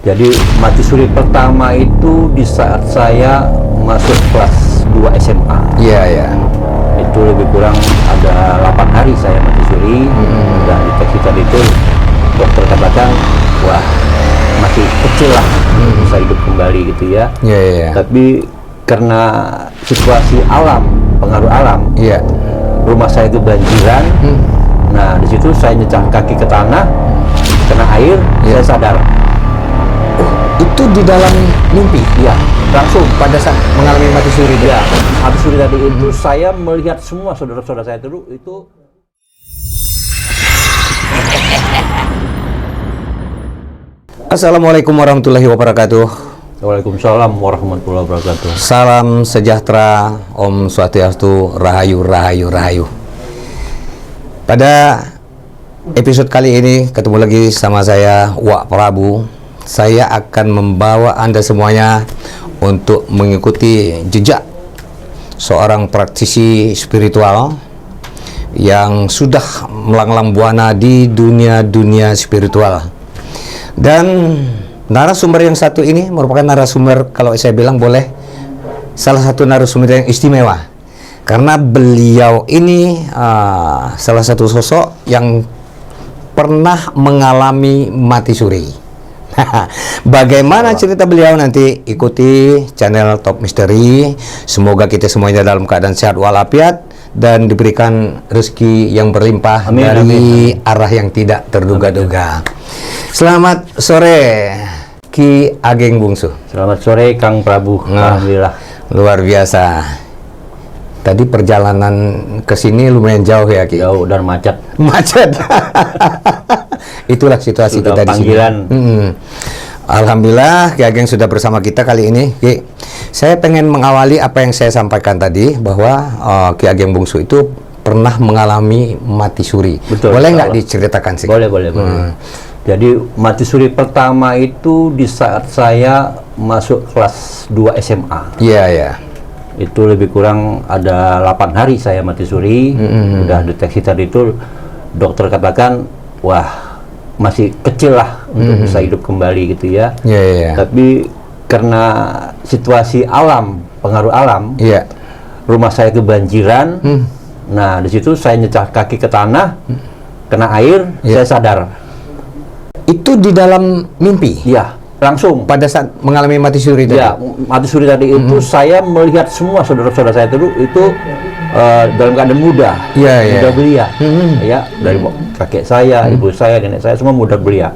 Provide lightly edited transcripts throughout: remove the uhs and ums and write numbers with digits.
Jadi mati suri pertama itu di saat saya masuk kelas 2 SMA. Iya, iya. Itu lebih kurang ada 8 hari saya mati suri. Dan deteksi tadi itu dokter katakan, wah masih kecil lah, bisa hidup kembali gitu ya. Iya, iya. Tapi karena situasi alam, pengaruh alam, Iya. rumah saya itu banjiran. Nah di situ saya nyecah kaki ke tanah, kena air, saya sadar. Itu di dalam mimpi? Ya, langsung Pada saat mengalami mati suri itu? ya, mati suri tadi itu saya melihat semua saudara-saudara saya dulu itu. Assalamualaikum warahmatullahi wabarakatuh. Waalaikumsalam warahmatullahi wabarakatuh. Salam sejahtera, Om Swastiastu, Rahayu, Rahayu, Rahayu. Pada episode kali ini ketemu lagi sama saya, Wak Prabu. Saya akan membawa Anda semuanya untuk mengikuti jejak seorang praktisi spiritual yang sudah melanglang buana di dunia spiritual. Dan narasumber yang satu ini merupakan narasumber, kalau saya bilang boleh, salah satu narasumber yang istimewa. Karena beliau ini salah satu sosok yang pernah mengalami mati suri. Bagaimana cerita beliau nanti ikuti channel Top Misteri. Semoga kita semuanya dalam keadaan sehat walafiat dan diberikan rezeki yang berlimpah. Amin, dari amin. Arah yang tidak terduga-duga. Selamat sore Ki Ageng Bungsu. Selamat sore Kang Prabu. Alhamdulillah. Luar biasa. Tadi perjalanan ke sini lumayan jauh ya Ki. Jauh dan macet. Macet. Itulah situasi Sudah kita di sini. panggilan. Alhamdulillah Ki Ageng sudah bersama kita kali ini. Ki, saya pengen mengawali apa yang saya sampaikan tadi bahwa Ki Ageng Bungsu itu pernah mengalami mati suri. Betul. Boleh nggak diceritakan sih? Boleh. Jadi mati suri pertama itu di saat saya masuk kelas 2 SMA. Iya, iya. Itu lebih kurang ada 8 hari saya mati suri. Udah deteksi tadi itu dokter katakan, wah masih kecil lah untuk bisa hidup kembali gitu ya. Iya, iya. Tapi karena situasi alam, pengaruh alam, Iya. rumah saya kebanjiran. Nah di situ saya nyecah kaki ke tanah, kena air, Iya. saya sadar. Itu di dalam mimpi? Iya, langsung. Pada saat mengalami mati suri tadi? Ya, mati suri tadi itu saya melihat semua saudara-saudara saya dulu itu dalam keadaan muda, Iya, iya. muda belia, ya dari kakek saya, ibu saya, nenek saya semua muda belia.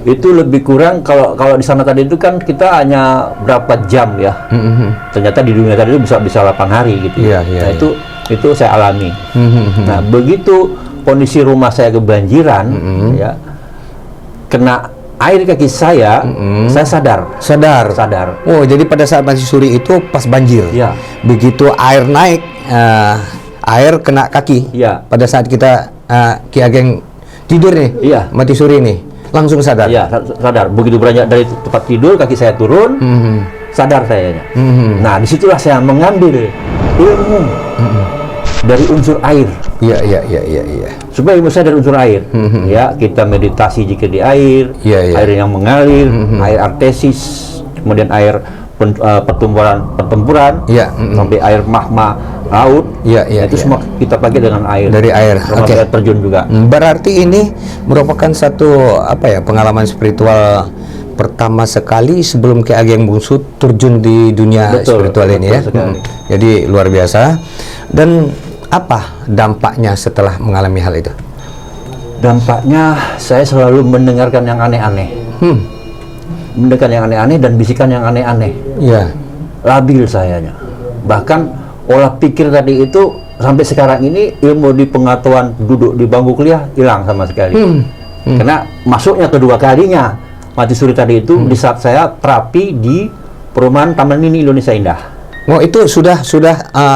Itu lebih kurang kalau di sana tadi itu kan kita hanya berapa jam ya, ternyata di dunia tadi itu bisa 8 hari gitu. Iya, iya, Nah iya. itu saya alami. Nah begitu kondisi rumah saya kebanjiran, ya kena air kaki saya sadar. Sadar. Oh, jadi pada saat mati suri itu pas banjir. Ya. Begitu air naik, air kena kaki. Ya. Pada saat kita Ki Ageng tidur nih, Iya. mati suri nih, langsung sadar. Ya, sadar. Begitu beranjak dari tempat tidur, kaki saya turun, sadar saya. Nah, disitulah saya mengambil ilmu dari unsur air. Iya. Supaya ilmu saya dari unsur air. Ya, kita meditasi jika di air, Iya. air yang mengalir, air artesis, kemudian air pertempuran, Iya. sampai air magma laut. Iya. Itu semua kita pakai dengan air. Dari air. Sama Oke. air terjun juga. Berarti ini merupakan satu pengalaman spiritual pertama sekali sebelum Ki Ageng Bungsu terjun di dunia Betul, spiritual ini ya. betul sekali. Jadi luar biasa. Dan apa dampaknya setelah mengalami hal itu? Dampaknya saya selalu mendengarkan yang aneh-aneh. Mendengarkan yang aneh-aneh dan bisikan yang aneh-aneh. Iya. Labil sayanya. Bahkan olah pikir tadi itu sampai sekarang ini ilmu di pengetahuan duduk di bangku kuliah hilang sama sekali. Karena masuknya kedua kalinya mati suri tadi itu di saat saya terapi di perumahan Taman Mini Indonesia Indah. Oh, itu sudah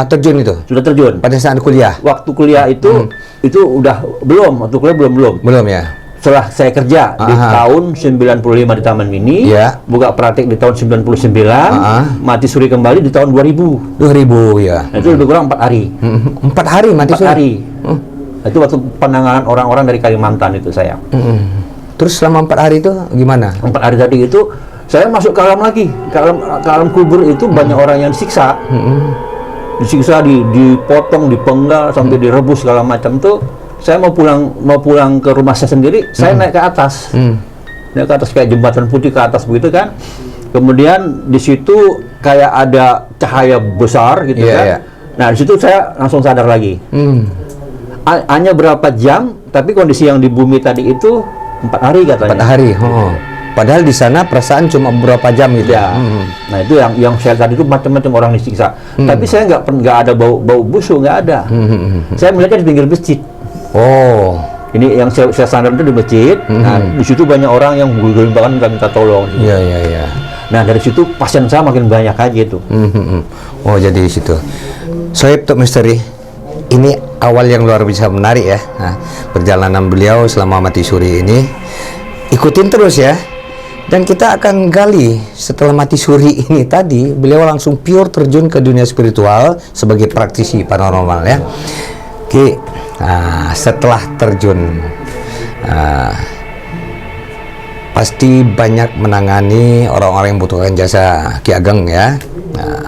terjun itu Sudah terjun. pada saat kuliah? Waktu kuliah itu udah belum, waktu kuliah belum. Belum ya? Setelah saya kerja di tahun 95 di Taman Mini, Iya. buka praktik di tahun 99, mati suri kembali di tahun 2000. 2000 ya. Nah, itu lebih kurang 4 hari. 4 hari mati 4 suri. hari. Itu waktu penanganan orang-orang dari Kalimantan itu saya. Itu Terus selama 4 hari itu gimana? 4 hari tadi itu saya masuk ke alam lagi, ke alam kubur itu banyak orang yang disiksa, disiksa, dipotong, dipenggal sampai direbus segala macam tuh. Saya mau pulang ke rumah saya sendiri, saya naik ke atas, naik ke atas kayak jembatan putih ke atas begitu kan. Kemudian di situ kayak ada cahaya besar gitu kan. Nah di situ saya langsung sadar lagi. Hanya berapa jam, tapi kondisi yang di bumi tadi itu 4 hari katanya. 4 hari. Padahal di sana perasaan cuma beberapa jam gitu. Ya. Nah itu yang saya tadi itu macam-macam orang disiksa. Tapi saya nggak ada bau busuk, nggak ada. Saya melihatnya di pinggir masjid. Oh. Ini yang saya sadar itu di masjid. Nah di situ banyak orang yang bergelimpangan minta tolong. Iya. Nah dari situ pasien saya makin banyak aja itu. Oh jadi di situ. Sohib Tok Misteri, ini awal yang luar biasa menarik ya. Nah, perjalanan beliau selama mati suri ini, ikutin terus ya. Dan kita akan gali setelah mati suri ini tadi, beliau langsung pure terjun ke dunia spiritual sebagai praktisi paranormal ya. Oke, setelah terjun, pasti banyak menangani orang-orang yang membutuhkan jasa Ki Ageng ya.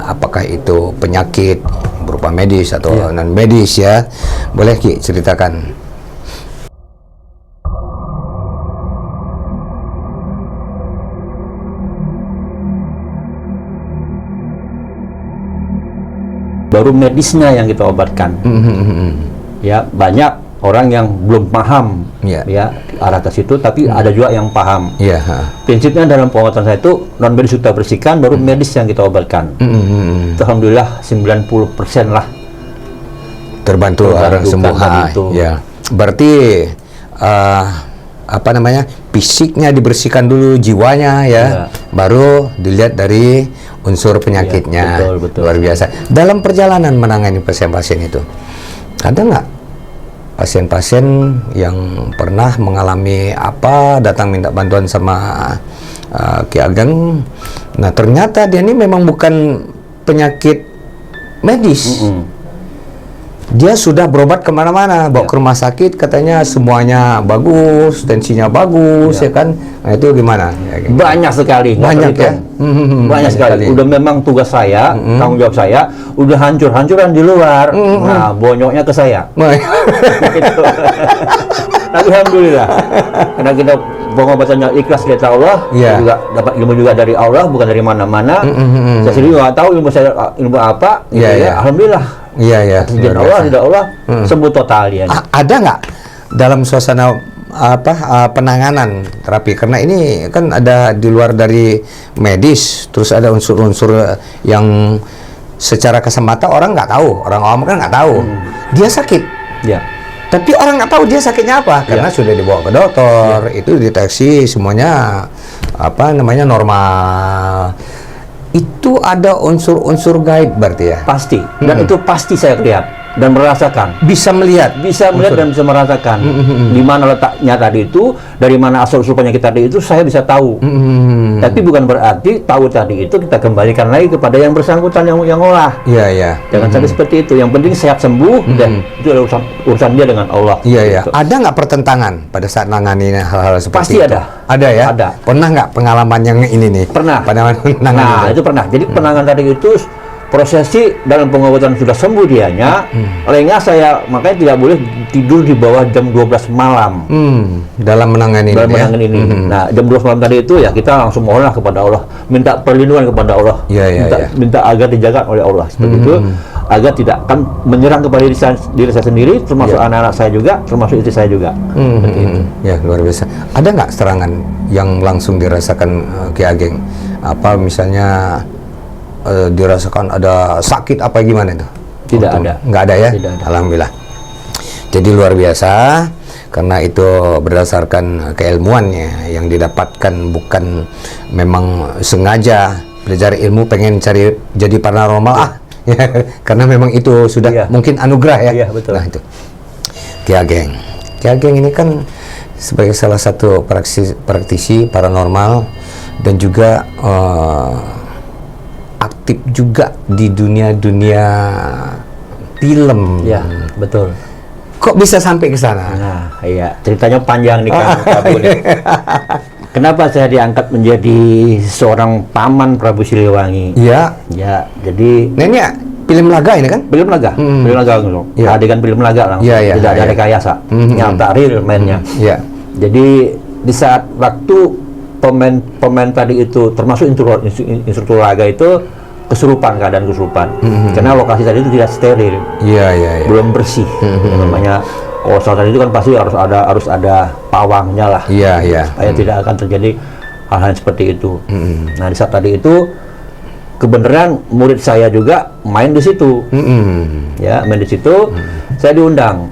Apakah itu penyakit berupa medis atau non medis ya? Boleh Ki ceritakan. Baru medisnya yang kita obatkan. Ya banyak orang yang belum paham ya arah ke situ, tapi ada juga yang paham. Prinsipnya dalam pengobatan saya itu non medis kita bersihkan, baru medis yang kita obatkan. Alhamdulillah 90% lah terbantu orang semua. Ya. Berarti apa namanya, fisiknya dibersihkan dulu, jiwanya ya, baru dilihat dari unsur penyakitnya. Betul. Luar biasa. Dalam perjalanan menangani pasien-pasien itu, ada nggak pasien-pasien yang pernah mengalami apa, datang minta bantuan sama Ki Ageng? Nah ternyata dia ini memang bukan penyakit medis. Dia sudah berobat kemana-mana, bawa ke rumah sakit, katanya semuanya bagus, tensinya bagus, ya kan? Nah itu gimana? Banyak sekali. Banyak ya? Banyak sekali. Udah memang tugas saya, tanggung jawab saya, udah hancur-hancuran di luar. Nah, bonyoknya ke saya. Gitu. Tapi alhamdulillah, karena kita pengobatannya ikhlas dari Allah, juga dapat ilmu juga dari Allah, bukan dari mana-mana. Saya sendiri nggak tahu ilmu apa, gitu ya. Alhamdulillah. Iya. Tidak Allah, sembuh total dia. Ada nggak dalam suasana penanganan terapi, karena ini kan ada di luar dari medis, terus ada unsur-unsur yang secara kasat orang nggak tahu, orang awam kan nggak tahu dia sakit. Tapi orang nggak tahu dia sakitnya apa, karena sudah dibawa ke dokter, itu deteksi semuanya normal. Itu ada unsur-unsur gaib berarti ya? Pasti. Dan itu pasti saya lihat dan merasakan. Bisa melihat dan bisa merasakan. Di mana letaknya tadi itu, dari mana asal-usul penyakit tadi itu, saya bisa tahu. Tapi bukan berarti tahu tadi itu kita kembalikan lagi kepada yang bersangkutan yang olah. Iya. Jangan sampai seperti itu. Yang penting sehat sembuh dan itu adalah urusan dia dengan Allah. Iya. Gitu. Ada nggak pertentangan pada saat nangani hal-hal seperti itu? Pasti itu? ada. Ada ya? Ada. Pernah nggak pengalaman yang ini nih? Pernah. Nah, itu pernah. Jadi penanganan tadi itu prosesi dalam pengobatan sudah sembuh dianya, lengah saya, makanya tidak boleh tidur di bawah jam 12 malam. Dalam menangani ini. Nah, jam 12 malam tadi itu ya kita langsung mohonlah kepada Allah, minta perlindungan kepada Allah, minta agar dijaga oleh Allah seperti itu, agar tidak akan menyerang kepada diri saya sendiri, termasuk anak-anak saya juga, termasuk istri saya juga. Ya, luar biasa. Ada nggak serangan yang langsung dirasakan Ki Ageng? Apa misalnya dirasakan ada sakit apa gimana itu? Tidak ada. Nggak ada ya? Tidak ada. Alhamdulillah. Jadi luar biasa, karena itu berdasarkan keilmuannya yang didapatkan, bukan memang sengaja belajar ilmu pengen cari jadi paranormal karena memang itu sudah mungkin anugerah ya. Iya, betul. Nah itu Ki Ageng ini kan sebagai salah satu praktisi paranormal dan juga aktif juga di dunia film. Ya, betul. Kok bisa sampai ke sana? Nah, iya, ceritanya panjang nih Kang Prabu nih. Kenapa saya diangkat menjadi seorang paman Prabu Siliwangi? Iya. Ya, jadi Nah ini ya, film laga ini kan? film laga, film laga langsung. Iya. Adegan film laga langsung. Iya, iya, Tidak ada iya. rekayasa, nyata real mainnya. Iya. Jadi di saat waktu pemain tadi itu termasuk instruktur laga itu keadaan kesurupan. Karena lokasi tadi itu tidak steril, Iya, iya, iya. belum bersih. Namanya kosong tadi itu kan pasti harus ada pawangnya lah. Iya, iya. Supaya tidak akan terjadi hal-hal seperti itu. Nah, di saat tadi itu kebenaran murid saya juga main di situ. Ya, main di situ. Saya diundang.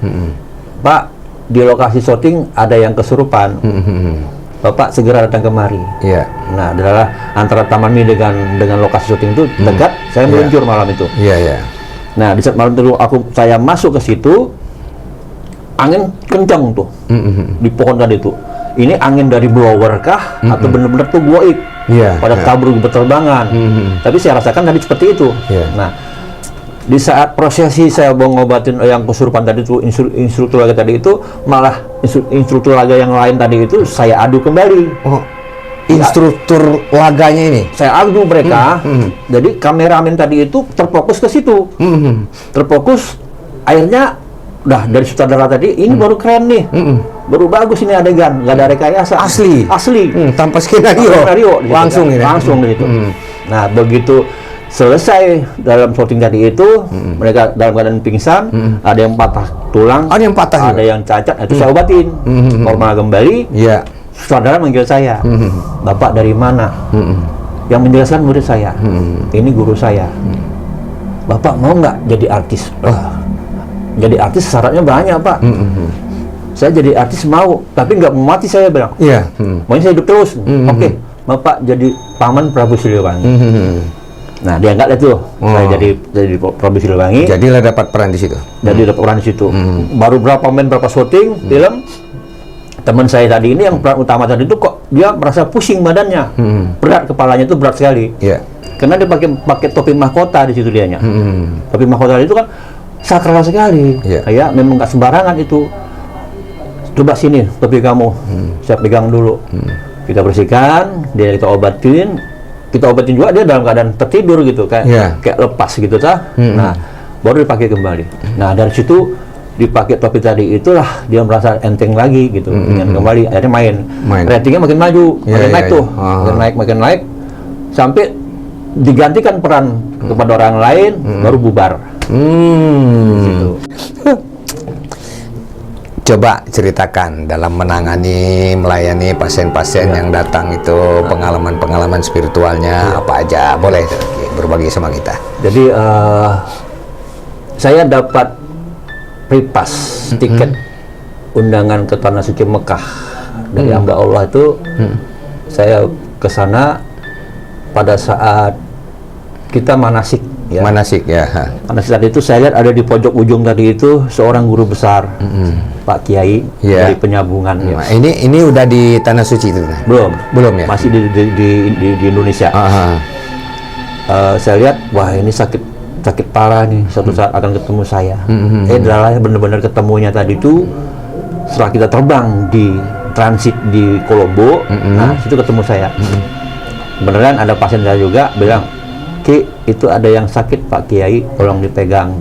Pak, di lokasi syuting ada yang kesurupan. Bapak segera datang kemari. Iya. Nah, adalah antara Taman Mini dengan lokasi syuting itu dekat. Saya meluncur malam itu. Iya, iya. Nah, di saat malam itu saya masuk ke situ, angin kencang tuh di pohon tadi tuh. Ini angin dari blower kah atau benar-benar tuh goib? Iya, Pada iya. kabur berterbangan. Tapi saya rasakan tadi seperti itu. Iya. Nah, di saat prosesi saya mau ngobatin yang kesurupan tadi itu, instruktur laga tadi itu malah instruktur laga yang lain tadi itu saya adu kembali. Oh, instruktur laganya ini? Saya adu mereka. Jadi kameramen tadi itu terfokus ke situ. Terfokus, akhirnya udah dari sutradara tadi ini baru keren nih. Baru bagus ini adegan, nggak ada rekayasa. Asli? Asli. Tanpa skenario? Skenario di situ, Langsung kan? ini? Langsung di situ. Nah, begitu selesai dalam syuting tadi itu, mereka dalam keadaan pingsan, ada yang patah tulang, Ada yang patah ada juga? yang cacat, itu saya obatin. Normal kembali, Iya. sutradara manggil saya, Bapak dari mana? Yang menjelaskan murid saya, ini guru saya. Bapak mau nggak jadi artis? Jadi artis syaratnya banyak, Pak. Saya jadi artis mau, tapi nggak mau mati, saya bilang. Iya. Maunya saya hidup terus. Oke, Bapak jadi paman Prabu Siliwangi. Nah, diangkat itu. Saya jadi Prabu Siliwangi. Jadilah dapat peran di situ. Jadi dapat peran di situ. Baru berapa syuting film, teman saya tadi ini yang peran utama tadi itu kok dia merasa pusing badannya, berat kepalanya itu berat sekali. Iya. Karena dia pakai topi mahkota di situ dianya. Topi mahkota itu kan sakral sekali. Iya. Kayak memang nggak sembarangan itu. Coba sini topi kamu, saya pegang dulu. Kita bersihkan, dia kita obatin. Kita obatin juga dia dalam keadaan tertidur gitu, kayak lepas gitu ta. Nah, baru dipakai kembali. Nah, dari situ dipakai topi tadi itulah dia merasa enteng lagi gitu, ingin kembali. Akhirnya main. Ratingnya makin maju, makin naik tuh, makin naik, sampai digantikan peran kepada orang lain, baru bubar. Gitu. Coba ceritakan dalam menangani, melayani pasien-pasien yang datang itu, pengalaman-pengalaman spiritualnya apa aja, boleh berbagi sama kita. Jadi saya dapat pripas tiket undangan ke Tanah Suci Mekah dari hamba Allah itu. Saya ke sana pada saat kita manasik. Ya. Manasik ya. Manasik tadi itu saya lihat ada di pojok ujung tadi itu seorang guru besar, Pak Kiai dari Penyambungan. Ya. Ini udah di Tanah Suci itu? Belum ya? Masih di Indonesia. Saya lihat, wah ini sakit parah nih, suatu saat akan ketemu saya. Adalah benar-benar ketemunya tadi itu setelah kita terbang di transit di Kolombo. Nah, situ ketemu saya. Beneran ada pasien saya juga bilang, Ki, itu ada yang sakit Pak Kiai, tolong dipegang.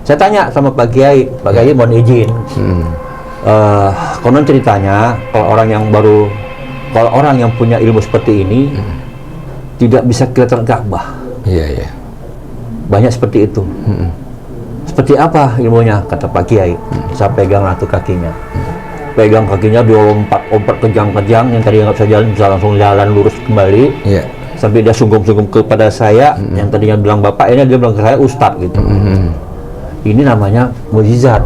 Saya tanya sama Pak Kiai mohon izin. Konon ceritanya kalau orang yang punya ilmu seperti ini tidak bisa kelihatan Ka'bah. Iya. Banyak seperti itu. Seperti apa ilmunya? Kata Pak Kiai. Saya pegang tuh kakinya. Pegang kakinya, dia lompat kejang-kejang, yang tadi nggak bisa jalan bisa langsung jalan lurus kembali. Iya. Sampai dia sungguh-sungguh kepada saya, yang tadinya bilang Bapak, ini dia bilang ke saya Ustadz gitu. Ini namanya mujizat.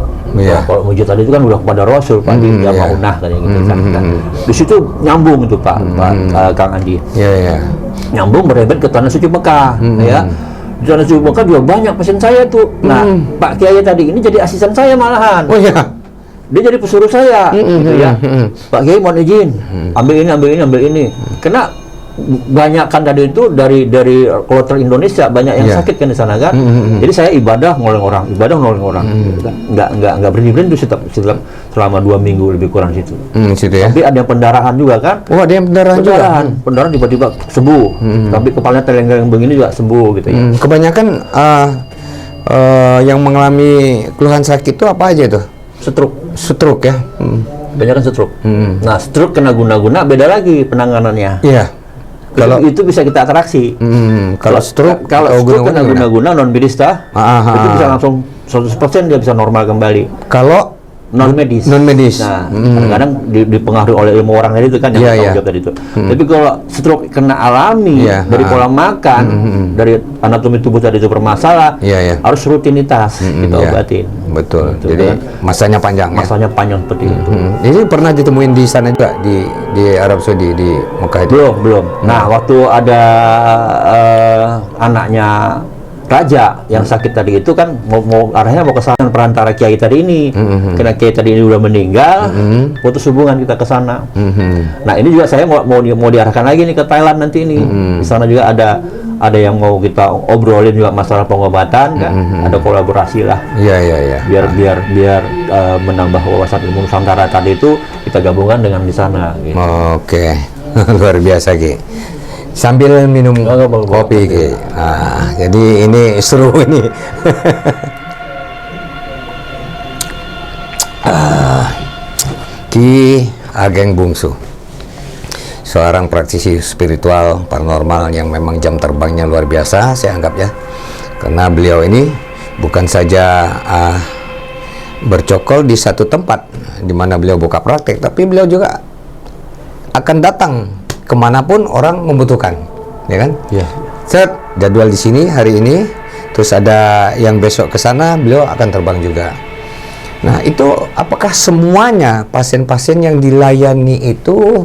Kalau mujizat itu kan udah kepada Rasul, Pak, dia maunah kayak gitu kan. Di situ nyambung itu Pak Kang Andi. Iya. Nyambung berebet ke Tanah Suci Mekah, ya. Di Tanah Suci Mekah juga banyak pasien saya tuh. Nah, Pak Kiai tadi ini jadi asisten saya malahan. Oh iya. Dia jadi pesuruh saya, gitu ya. Pak Kiai mohon izin, ambil ini. Karena banyak kan tadi itu dari kloter Indonesia banyak yang sakit kan di sana kan. Jadi saya ibadah nolong orang, nggak berhenti setelah selama 2 minggu lebih kurang situ. Situ ya. Tapi ada yang pendarahan juga kan. Oh, ada yang pendarahan juga. Pendarahan tiba-tiba sembuh. Tapi kepalanya telenggang begini juga sembuh gitu ya. Kebanyakan yang mengalami keluhan sakit itu apa aja itu? Stroke ya. Banyak kan stroke. Nah, stroke kena guna-guna beda lagi penanganannya. Iya. Kalau itu bisa kita atraksi. Kalau stroke kena guna-guna non medista, itu bisa langsung 100% dia bisa normal kembali. Kalau non medis. Nah, kadang-kadang dipengaruhi oleh ilmu orang tadi itu kan yang tanggung jawab tadi itu. Tapi kalau stroke kena alami dari pola makan, dari anatomi tubuh tadi itu bermasalah, harus rutinitas kita obatin. Betul. Gitu, jadi kan? masanya panjang. Masanya panjang seperti itu. Ini pernah ditemuin di sana juga di Arab Saudi di Mekah itu? Belum. Nah, waktu ada anaknya raja yang sakit tadi itu kan arahnya mau ke sana perantara kiai tadi ini. Karena kiai tadi ini udah meninggal, putus hubungan kita ke sana. Nah, ini juga saya mau diarahkan lagi nih ke Thailand nanti ini. Di sana juga ada yang mau kita obrolin juga masalah pengobatan kan. Ada kolaborasi lah. Iya. Biar menambah wawasan ilmu Nusantara tadi itu kita gabungkan dengan di sana gitu. Oke. Luar biasa Ki. Sambil minum kopi Ki. Nah, jadi ini seru ini. Ki Ageng Bungsu, seorang praktisi spiritual paranormal yang memang jam terbangnya luar biasa, saya anggap ya. Karena beliau ini bukan saja bercokol di satu tempat di mana beliau buka praktek, tapi beliau juga akan datang kemanapun orang membutuhkan, ya kan? Iya. Set jadwal di sini hari ini, terus ada yang besok ke sana, beliau akan terbang juga. Nah, itu apakah semuanya pasien-pasien yang dilayani itu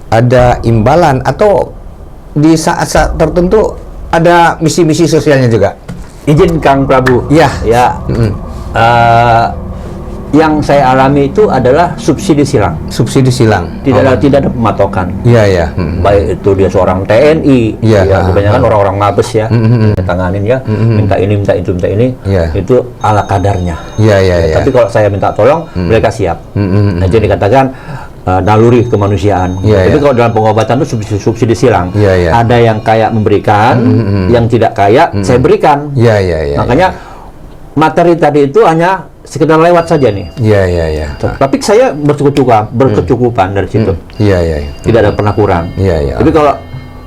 ada imbalan atau di saat-saat tertentu ada misi-misi sosialnya juga? Izin Kang Prabu. Ya. Yang saya alami itu adalah subsidi silang. Subsidi silang. Tidak ada pematokan. Iya. Baik itu dia seorang TNI, kebanyakan orang-orang mabes ya, tanganin ya, minta ini, minta itu, minta ini, itu ala kadarnya. Iya. Tapi kalau saya minta tolong, mereka siap. Nah, jadi dikatakan naluri kemanusiaan. Tapi kalau dalam pengobatan itu subsidi silang. Ada yang kaya memberikan, yang tidak kaya saya berikan. Makanya materi tadi itu hanya sekedar lewat saja nih. Iya. Tapi saya berkecukupan dari situ. Tidak ada pernah kurang. Tapi kalau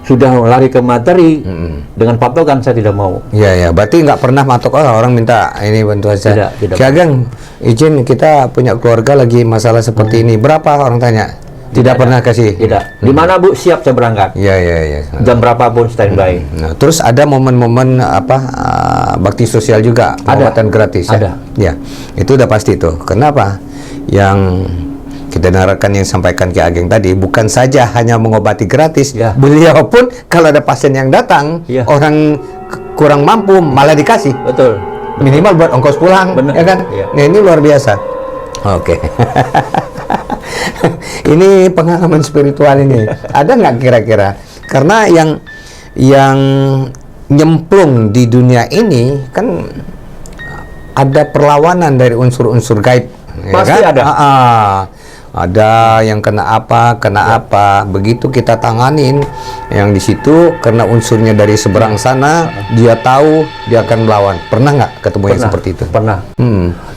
sudah lari ke materi dengan patokan saya tidak mau. Berarti nggak pernah matok orang minta ini bantuan saya. Tidak. Kiageng, izin kita punya keluarga lagi masalah seperti ini. Berapa orang tanya? Tidak pernah kasih. Tidak. Di mana Bu? Siap saya berangkat. Iya. Jam berapapun standby. Nah, terus ada momen-momen bakti sosial juga, pengobatan gratis. Ada. Ya, itu udah pasti tuh. Kenapa? Yang kita dengarkan yang sampaikan Ki Ageng tadi bukan saja hanya mengobati gratis. Beliau pun kalau ada pasien yang datang, orang kurang mampu malah dikasih. Betul. Minimal buat ongkos pulang, ya kan? Nah, ini luar biasa. Oke. Ini pengalaman spiritual ini ada nggak kira-kira? Karena yang nyemplung di dunia ini kan ada perlawanan dari unsur-unsur gaib. Pasti ya kan? ada. Ada yang kena apa, begitu kita tanganin yang di situ karena unsurnya dari seberang sana, dia tahu dia akan melawan. Pernah nggak ketemu yang seperti itu? Pernah.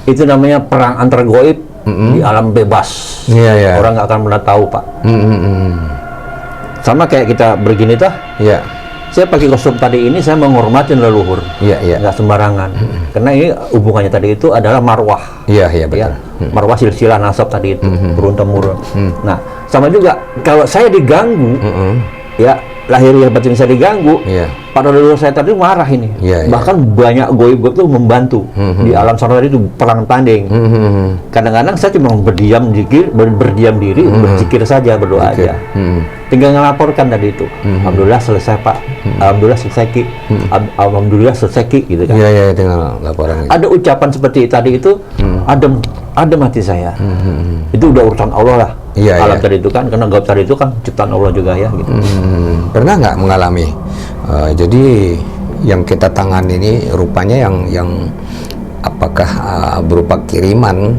Itu namanya perang antar goib di alam bebas. Orang nggak akan pernah tahu, Pak. Sama kayak kita begini tuh. Saya pakai kostum tadi ini saya menghormati leluhur. Nggak sembarangan. Karena ini hubungannya tadi itu adalah marwah. Betul. Marwah silsilah nasab tadi itu turun temurun. Nah, sama juga kalau saya diganggu, lahiriah batin saya diganggu, pada leluhur saya tadi marah ini. Bahkan banyak goib-goib itu membantu di alam sana tadi itu perang tanding. Kadang-kadang saya cuma berdiam diri, berzikir saja, berdoa aja. Tinggal ngelaporkan tadi itu. Alhamdulillah selesai Pak. Alhamdulillah selesai Ki. Alhamdulillah selesai Ki gitu kan. Tinggal laporan. Ada ucapan seperti tadi itu, adem hati saya. Itu udah urusan Allah lah. Iya, alam iya. tadi itu kan, karena gaib tadi itu kan ciptaan Allah juga ya gitu. Pernah nggak mengalami? Jadi yang kita tangani ini rupanya yang apakah berupa kiriman?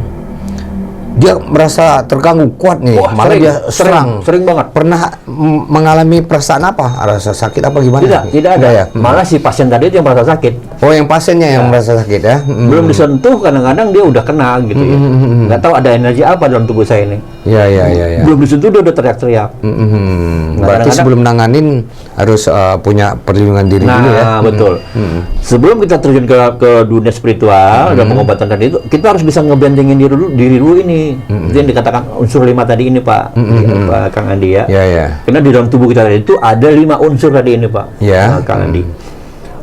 Dia merasa terganggu kuat nih, Wah, malah sering, dia serang. sering banget. Pernah mengalami perasaan apa? Rasa sakit apa gimana? Tidak ada. ya. Malah si pasien tadi itu yang merasa sakit. Oh, yang pasiennya yang Ya. merasa sakit ya? Belum disentuh, kadang-kadang dia udah kena gitu ya. Nggak tahu ada energi apa dalam tubuh saya ini. Ya. Belum disentuh dia udah teriak-teriak. Nah, Berarti kadang-kadang- sebelum nanganin harus punya perlindungan diri dulu ya? Nah, betul. Sebelum kita terjun ke dunia spiritual dan pengobatan tadi itu, kita harus bisa ngebandingin diri dulu ini. Itu yang dikatakan unsur 5 tadi ini, Pak. Pak Kang Andi ya. Ya. Karena di dalam tubuh kita tadi itu ada 5 unsur tadi ini, Pak. Ya. Kang Andi.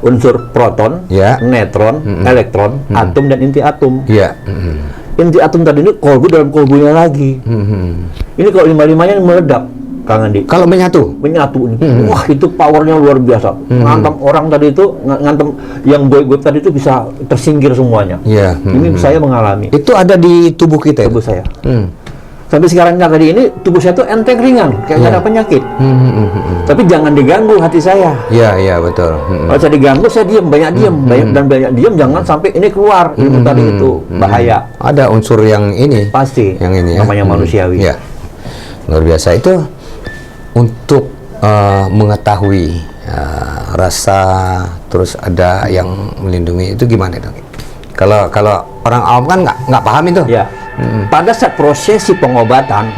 Unsur proton, Ya. neutron, elektron, atom dan inti atom. Iya. Inti atom tadi ini kolbu dalam kolbunya lagi. Ini kalau 5-5-nya meledak, Kang Andi. Kalau menyatu? Menyatu ini. Wah, itu powernya luar biasa. Ngantem orang tadi itu, ngantem yang goib-goib tadi itu bisa tersingkir semuanya. Iya. Ini saya mengalami Itu ada di tubuh kita tubuh itu? saya. Hmm. Sampai sekarang tadi ini tubuh saya tuh enteng ringan, kayak nggak ada penyakit. Tapi jangan diganggu hati saya. Iya, betul. Kalau saya diganggu, saya diam, banyak diam, jangan sampai ini keluar ilmu tadi itu bahaya. Ada unsur yang ini? Pasti. Yang ini ya? Namanya manusiawi. Iya. Luar biasa itu untuk mengetahui rasa, terus ada yang melindungi itu gimana dong? Kalau orang awam kan nggak paham itu. Ya. Pada saat prosesi pengobatan,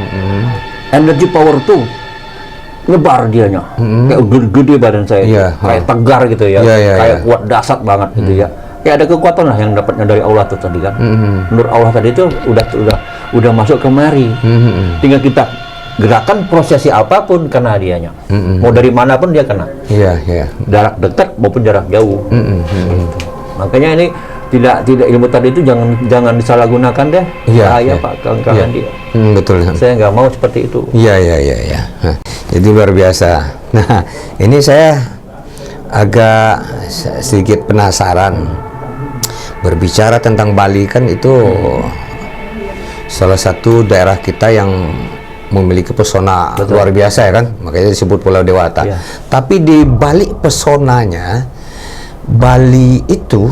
energi power tuh nyebar dianya, kayak gede badan saya, itu. Iya, kayak tegar gitu ya, Iya, kayak iya. kuat dasar banget gitu ya. Kayak ada kekuatan lah yang dapatnya dari Allah tuh tadi kan. Nur Allah tadi itu udah masuk kemari. Tinggal kita gerakan prosesi apapun kena dianya. Mau dari manapun dia kena. Iya. Jarak dekat maupun jarak jauh. Gitu. Makanya ini tidak ilmu tadi itu jangan disalahgunakan deh. Bahaya Pak Kang Andi. Betul. Saya nggak mau seperti itu. Iya. Nah, jadi luar biasa. Nah, ini saya agak sedikit penasaran. Berbicara tentang Bali kan itu salah satu daerah kita yang memiliki pesona luar biasa ya kan, makanya disebut Pulau Dewata. Iya. Tapi di balik pesonanya, Bali itu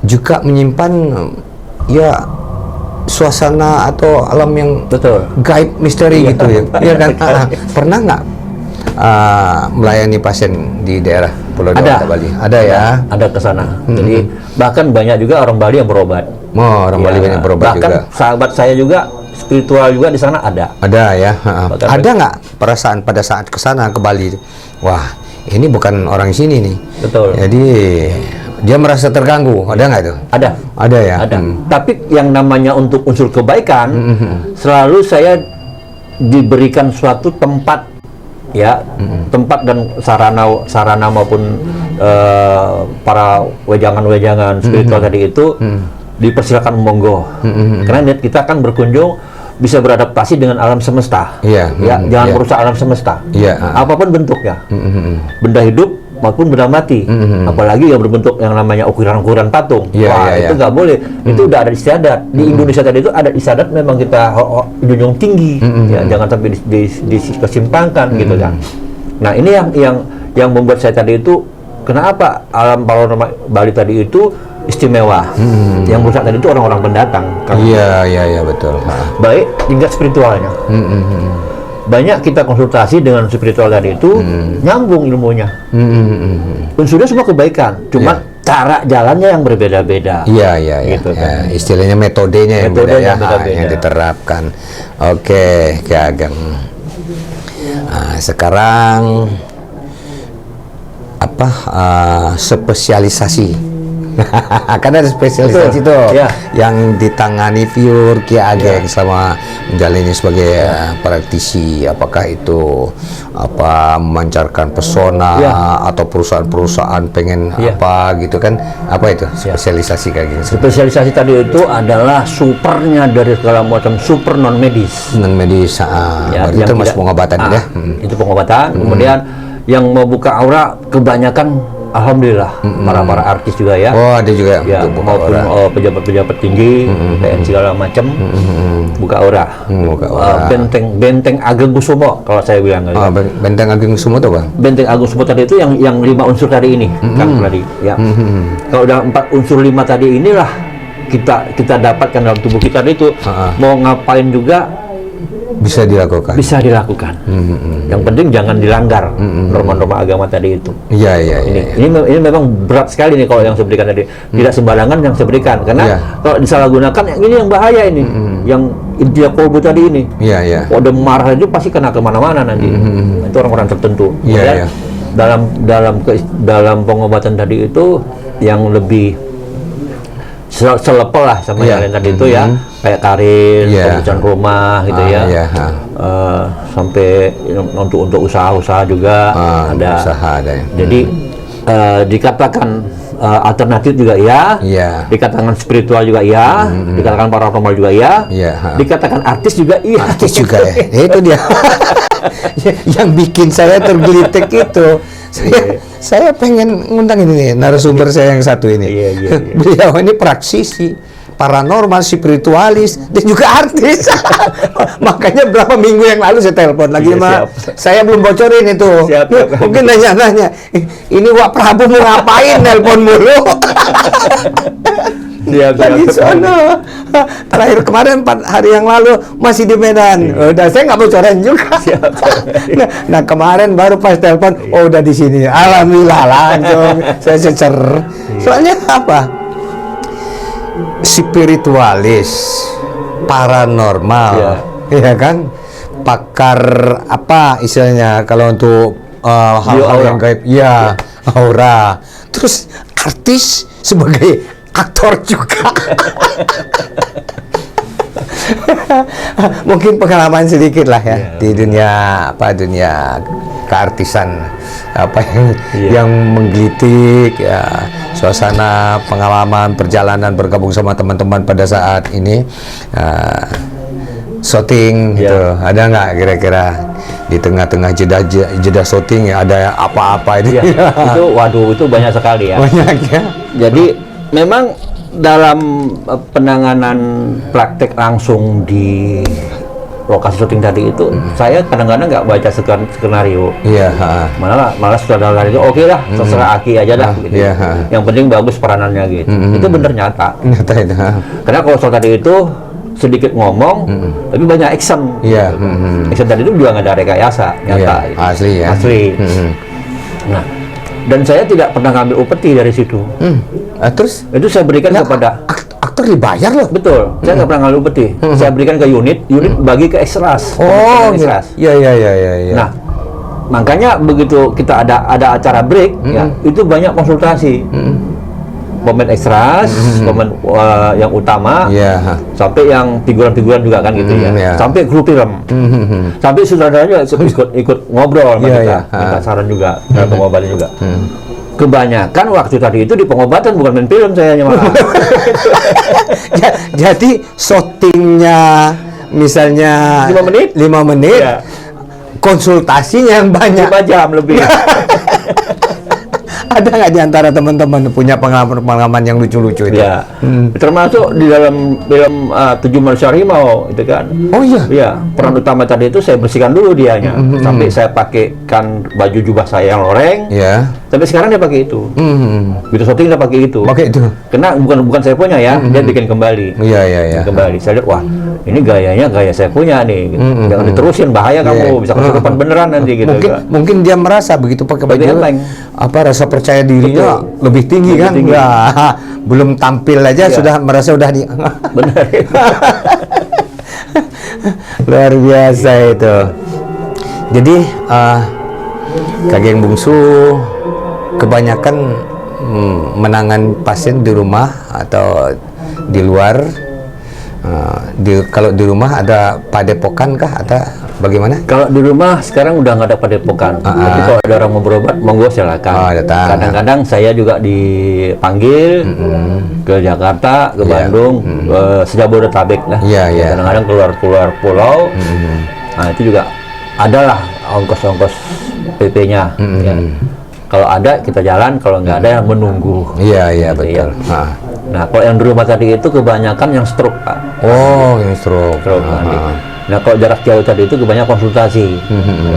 juga menyimpan ya suasana atau alam yang Betul. gaib misteri Iya. gitu ya. Iya kan? Pernah nggak melayani pasien di daerah Pulau Dewata Bali? Ada ya. Ada ke sana. Jadi bahkan banyak juga orang Bali yang berobat. Oh, orang Bali Ya, banyak berobat bahkan juga. sahabat saya juga spiritual juga di sana ada. Ada ya. Bahkan Ada nggak perasaan pada saat ke sana ke Bali? Wah, ini bukan orang sini nih. Betul. Jadi dia merasa terganggu. Ada nggak itu? Ada. Ada ya. Ada. Tapi yang namanya untuk unsur kebaikan, selalu saya diberikan suatu tempat, ya, tempat dan sarana maupun para wejangan-wejangan spiritual tadi itu dipersilakan monggo. Karena niat kita kan berkunjung bisa beradaptasi dengan alam semesta. Iya. Ya, jangan Iya. merusak alam semesta. Iya. Apapun bentuknya, benda hidup maupun benda mati, apalagi yang berbentuk yang namanya ukuran-ukuran patung. Iya, Wah, iya, itu iya. nggak boleh. Itu udah ada istiadat. Di Indonesia tadi itu ada istiadat memang kita junjung tinggi, ya, jangan sampai dikesimpangkan gitu kan. Nah, ini yang membuat saya tadi itu kenapa alam paranormal Bali tadi itu istimewa. Yang merusak tadi itu orang-orang pendatang. Iya, betul. Baik tingkat spiritualnya. Banyak kita konsultasi dengan spiritual tadi itu nyambung ilmunya. Unsurnya semua kebaikan, cuma cara jalannya yang berbeda-beda. Iya. Gitu kan. Istilahnya metodenya yang beda Metodenya ya, beda-beda. yang diterapkan. Oke, Ki Ageng. Nah, sekarang apa spesialisasi? Kan ada spesialisasi Betul, tuh ya. yang ditangani pure Ki Ageng selama menjalani sebagai praktisi. Apakah itu memancarkan pesona atau perusahaan-perusahaan pengen apa gitu kan? Apa itu spesialisasi Ki Ageng? Spesialisasi tadi itu adalah supernya dari segala macam super non medis. Non medis, berarti itu masuk pengobatan ya? Itu pengobatan. Kemudian yang mau buka aura kebanyakan alhamdulillah para artis juga ya. Oh, ada juga Ya, untuk buka maupun aura. pejabat-pejabat tinggi, TNI segala macam, buka aura. Buka aura. Benteng Ageng Kusumo kalau saya bilang. Oh, Benteng Ageng Kusumo tuh, Bang. Benteng Ageng Kusumo tadi itu yang 5 unsur tadi ini, kan tadi. Ya. Kalau udah 4 unsur 5 tadi inilah kita dapatkan dalam tubuh kita itu, mau ngapain juga Bisa dilakukan. bisa dilakukan. Yang penting jangan dilanggar norma-norma agama tadi itu. Iya, iya, iya. Ini memang berat sekali nih kalau yang saya berikan tadi. Tidak sembarangan yang saya berikan, karena Iya. kalau disalahgunakan ini yang bahaya ini. Yang intinya kolbu tadi ini. Iya, iya. Kalau udah marah itu pasti kena kemana-mana nanti. Itu orang-orang tertentu. Iya, Kemudian iya. dalam pengobatan tadi itu yang lebih selepel lah sama Iya. yang lain tadi itu ya, kayak karir, Iya. pembukaan rumah gitu ya. Iya, Sampai untuk usaha-usaha juga ada. Usaha ada. Jadi dikatakan alternatif juga ya, Iya. dikatakan spiritual juga ya, dikatakan paranormal juga ya, Iya. dikatakan artis juga iya. Artis juga ya. Itu dia. Yang bikin saya tergelitik itu. Saya pengen ngundang ini nih, narasumber saya yang satu ini. Iya. Beliau ini praktisi paranormal, spiritualis, dan juga artis. Makanya berapa minggu yang lalu saya telepon lagi Iya, sama siap. saya belum bocorin itu. Siap. Mungkin nanya-nanya, ini Wak Prabu mau ngapain nelpon mulu? Siap. Lagi sono. Terakhir kemarin 4 hari yang lalu masih di Medan. Udah saya nggak bocorin juga. Nah, kemarin baru pas telepon, oh udah di sini. Alhamdulillah langsung saya cecer. Soalnya apa? Spiritualis, paranormal, ya kan? Pakar apa istilahnya kalau untuk hal-hal yang gaib? Ya, aura. Terus artis sebagai aktor juga. Mungkin pengalaman sedikit lah ya di dunia keartisan yang menggelitik ya, suasana pengalaman perjalanan bergabung sama teman-teman pada saat ini syuting gitu. Ada nggak kira-kira di tengah-tengah jeda syuting ya, ada apa-apa itu? Ya, itu banyak sekali ya. Banyak ya. Jadi memang dalam penanganan praktek langsung di lokasi syuting tadi itu, saya kadang-kadang nggak baca skenario. Iya. Malah sutradara itu oke lah, terserah Aki aja dah. Gitu. Iya. Yang penting bagus peranannya gitu. Itu bener nyata. Nyata itu. Karena kalau soal tadi itu sedikit ngomong, tapi banyak action. Iya. Action tadi itu juga nggak ada rekayasa, nyata. Iya, gitu. asli ya. Asli. Nah, dan saya tidak pernah ngambil upeti dari situ. Terus Itu saya berikan kepada aktor dibayar loh. betul. Saya nggak pernah ngambil upeti. Saya berikan ke unit bagi ke ekstras. Oh, ekstras. iya. Nah, makanya begitu kita ada acara break, ya, itu banyak konsultasi. Pemain ekstras, pemain yang utama, sampai yang figuran-figuran juga kan gitu ya. Sampai kru film. Sampai sutradaranya ikut ngobrol sama kita, minta saran juga, pengobatan juga. Kebanyakan waktu tadi itu di pengobatan, bukan main film saya malah. Jadi syutingnya misalnya 5 menit, ya. Konsultasinya yang banyak. 5 jam lebih. Ada nggak di antara teman-teman punya pengalaman yang lucu-lucu itu? Ya, termasuk di dalam film 7 Manusia Harimau itu kan. Oh iya. Iya, peran utama tadi itu saya bersihkan dulu dianya, sampai saya pakaikan baju jubah saya yang loreng. Iya. Sampai sekarang dia pakai itu. Gitu syuting dia pakai itu. Pakai itu. Karena bukan saya punya ya, dia bikin kembali. Iya. Bikin kembali. Saya lihat, wah, ini gayanya gaya saya punya nih. Gitu. Jangan diterusin, bahaya kamu, bisa kesurupan beneran nanti gitu. Mungkin dia merasa begitu pakai baju enteng. rasa percaya dirinya lebih tinggi kan? tinggi. Wah, belum tampil aja sudah merasa udah di Benar. luar biasa itu. Jadi Kakek Bungsu kebanyakan menangani pasien di rumah atau di luar. Kalau di rumah ada padepokan kah atau bagaimana? Kalau di rumah sekarang udah nggak ada padepokan. Tapi kalau ada orang mau berobat, monggo silakan. Kadang-kadang saya juga dipanggil ke Jakarta, ke Bandung, sejabodetabek lah. Kadang-kadang keluar pulau. Nah itu juga adalah ongkos-ongkos PP-nya. Kalau ada kita jalan, kalau nggak ada yang menunggu. Iya, Gitu betul. ya. Nah, kalau yang di rumah tadi itu kebanyakan yang stroke, Pak. Oh, yang stroke. Stroke nanti. Nah, kalau jarak jauh tadi itu kebanyakan konsultasi.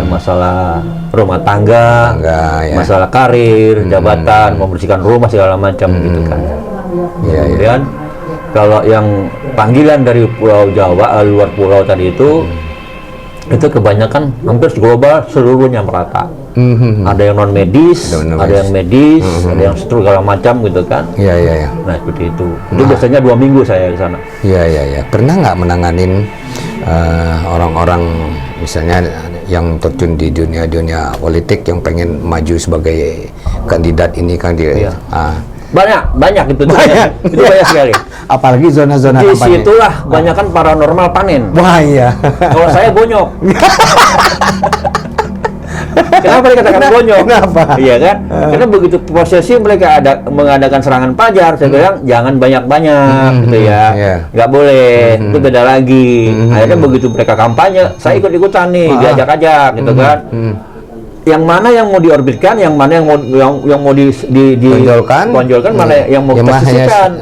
Masalah rumah tangga, Ya. masalah karir, jabatan, membersihkan rumah segala macam gitu kan. Iya. Kemudian kalau yang panggilan dari Pulau Jawa, luar pulau tadi itu kebanyakan hampir global seluruhnya merata. Ada yang non medis, ada yang medis, ada yang stroke segala macam gitu kan. Iya. Nah seperti itu. Itu biasanya 2 minggu saya di sana. Iya. Pernah nggak menanganin orang-orang misalnya yang terjun di dunia politik yang pengen maju sebagai kandidat ini kandidat? Iya. Banyak itu. Banyak. Itu banyak sekali. Apalagi zona-zona Di kampanye. situlah banyak kan paranormal panen. Wah, iya. Kalau saya bonyok. Kenapa dikatakan bonyok? Kenapa? Iya kan? Karena begitu prosesi mereka mengadakan serangan pajar, saya bilang jangan banyak-banyak gitu ya. Iya. Nggak boleh, itu beda lagi. Akhirnya begitu mereka kampanye, saya ikut-ikutan nih, diajak-ajak gitu kan. Yang mana yang mau diorbitkan, yang mana yang mau Tonjolkan, mana yang mau kasihkan.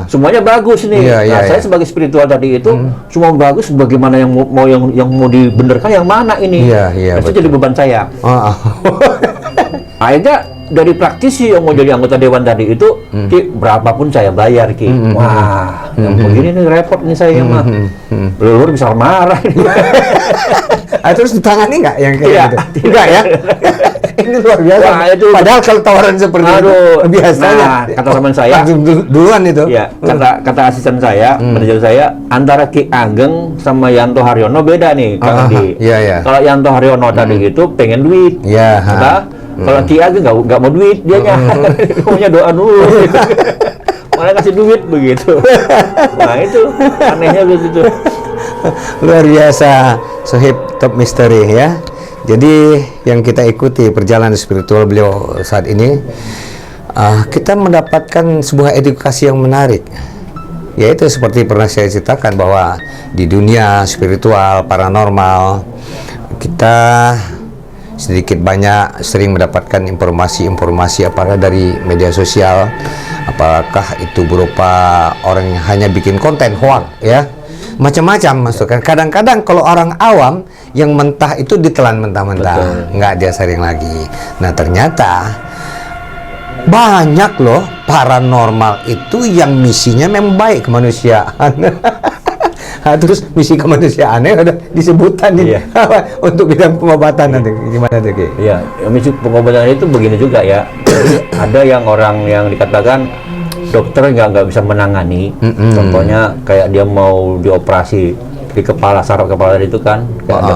Semuanya bagus nih. Iya, Saya sebagai spiritual tadi itu semua bagus. Bagaimana yang mau dibenarkan yang mana ini? Iya, Itu jadi beban saya. Akhirnya dari praktisi yang mau jadi anggota dewan tadi itu, Ki, berapapun saya bayar, Ki. Wah, yang begini nih repot nih saya mah. Leluhur bisa marah. Terus ditangani nggak yang kayak Iya. gitu? Enggak ya? Ini luar biasa. Wah, itu Padahal kalau tawaran seperti itu biasanya Nah, kata teman saya, langsung duluan itu. ya, kata asisten saya, manajer saya, antara Ki Ageng sama Yanto Haryono beda nih, Kang Andi. Iya. Kalau Yanto Haryono tadi itu pengen duit. Iya. Nah, kalau Ki Ageng nggak mau duit, dianya maunya doa dulu. Malah kasih duit begitu. Nah itu anehnya begitu. Luar biasa, Sohib Top Mystery ya. Jadi yang kita ikuti perjalanan spiritual beliau saat ini, kita mendapatkan sebuah edukasi yang menarik. Yaitu seperti pernah saya ceritakan bahwa di dunia spiritual, paranormal, kita sedikit banyak sering mendapatkan informasi-informasi apakah dari media sosial, apakah itu berupa orang yang hanya bikin konten hoax ya. Macam-macam masukan. Kadang-kadang kalau orang awam yang mentah itu ditelan mentah-mentah, nggak dia sering lagi. Nah ternyata banyak loh paranormal itu yang misinya memang baik kemanusiaan. Terus misi kemanusiaannya udah disebutan nih. Untuk bidang pengobatan nanti gimana tuh Ki? Iya, misi pengobatan itu begini juga ya. Jadi ada yang orang yang dikatakan dokter nggak bisa menangani. Contohnya kayak dia mau dioperasi di kepala, saraf kepala itu kan kayak ada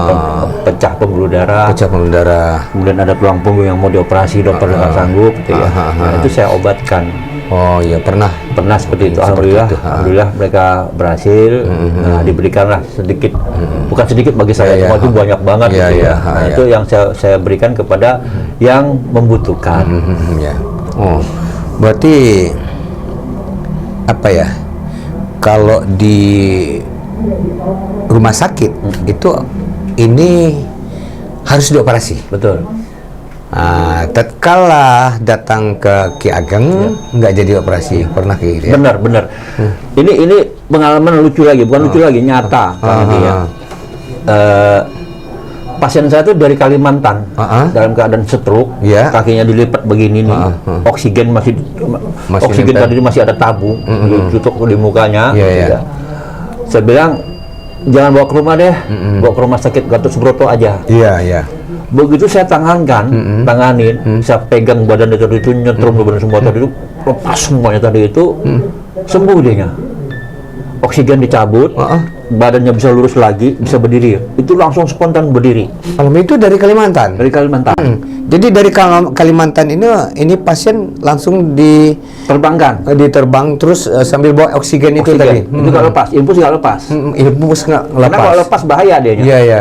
pecah pembuluh darah. Kemudian ada tulang punggung yang mau dioperasi, dokter nggak sanggup gitu ya. Nah, itu saya obatkan. Oh iya, pernah seperti itu. Alhamdulillah mereka berhasil. Nah, diberikanlah sedikit, bukan sedikit bagi saya, cuma itu banyak banget gitu ya. Nah, itu yang saya berikan kepada yang membutuhkan. Oh, berarti apa ya? Kalau di rumah sakit itu ini harus dioperasi. Betul. Tatkala datang ke Ki Ageng nggak jadi operasi, pernah kayak gitu ya? Benar. Ini pengalaman lucu lagi, bukan lucu lagi, nyata kan ya. Pasien saya itu dari Kalimantan, dalam keadaan stroke, kakinya dilipat begini nih, oksigen oksigen tadi masih ada tabung, ditutup di mukanya. Ya. Saya bilang jangan bawa ke rumah deh, bawa ke rumah sakit Gatot Subroto aja. Iya. Begitu saya tanganin, saya pegang badan tadi itu, nyetrum badan semua tadi itu, lepas semuanya tadi itu, sembuh dianya. Oksigen dicabut, badannya bisa lurus lagi, bisa berdiri. Itu langsung spontan berdiri. Kalau itu dari Kalimantan? Dari Kalimantan. Jadi dari Kalimantan ini pasien langsung diterbang terus sambil bawa oksigen itu tadi? Itu nggak lepas, infus nggak lepas. Infus nggak lepas. Karena kalau lepas bahaya dianya. Iya.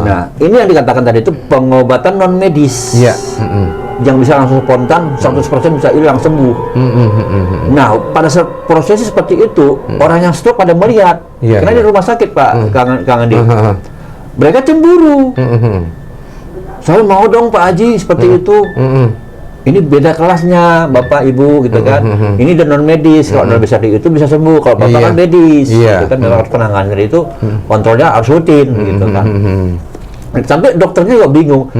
Nah, ini yang dikatakan tadi itu pengobatan non medis. Iya. Yang bisa langsung spontan, 100% bisa hilang, sembuh. Nah, pada saat prosesi seperti itu, orang yang stroke pada melihat. Karena di rumah sakit, Pak, Kang Andi. Mereka cemburu. Saya mau dong Pak Haji seperti itu. ini beda kelasnya Bapak Ibu gitu kan. Ini dan non medis. Kalau non medis itu bisa sembuh. Kalau Bapak kan medis gitu kan. Dalam penanganan itu kontrolnya harus rutin gitu kan. Sampai dokternya juga bingung.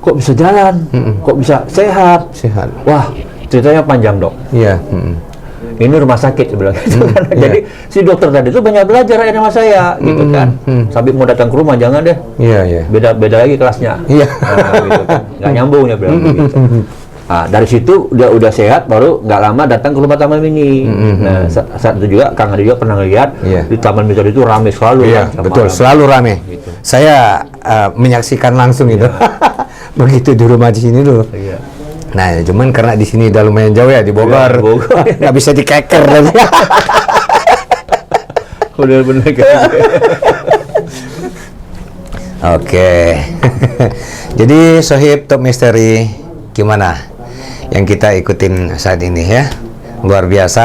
Kok bisa jalan? Kok bisa sehat? Wah, ceritanya panjang, Dok. Iya. Ini rumah sakit bilang gitu kan. Jadi si dokter tadi itu banyak belajar sama saya gitu kan. Sampai mau datang ke rumah jangan deh. Iya. Beda lagi kelasnya. Iya. Gitu kan. Nggak nyambung dia bilang begitu. Nah, dari situ dia udah sehat, baru nggak lama datang ke rumah Taman Mini. Nah, saat itu juga Kang Adi juga pernah lihat di Taman Mini itu ramai selalu. Iya, kan, betul, selalu ramai. Gitu. Saya menyaksikan langsung itu. Begitu di rumah di sini dulu. Iya. Nah, cuman karena di sini udah lumayan jauh ya di Bogor, nggak bisa dikeker. Udah bener kan. Oke. Jadi Sohib Top Misteri gimana yang kita ikutin saat ini ya? Luar biasa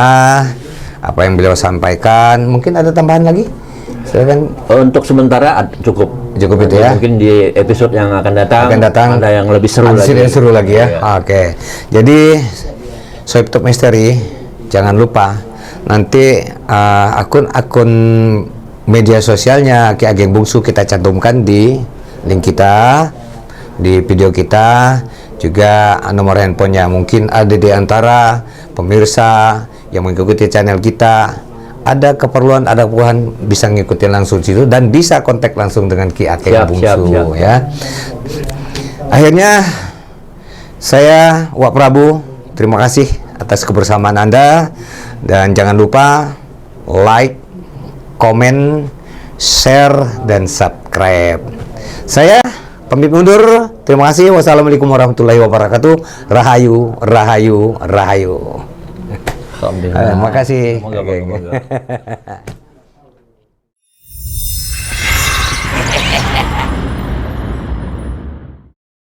apa yang beliau sampaikan. Mungkin ada tambahan lagi? Silakan. Untuk sementara cukup itu ya. Mungkin di episode yang akan datang ada yang lebih seru lagi. Yang seru lagi ya. Iya. Oke. Jadi Sohib Top Misteri jangan lupa nanti akun-akun media sosialnya Ki Ageng Bungsu kita cantumkan di link kita, di video kita, juga nomor handphonenya. Mungkin ada di antara pemirsa yang mengikuti channel kita ada keperluan bisa ngikutin langsung situ dan bisa kontak langsung dengan Ki Ageng Bungsu ya. Akhirnya saya Wak Prabu terima kasih atas kebersamaan Anda dan jangan lupa like, komen, share dan subscribe. Saya pamit mundur. Terima kasih. Wassalamualaikum warahmatullahi wabarakatuh. Rahayu, rahayu, rahayu. Terima kasih. Moga-moga.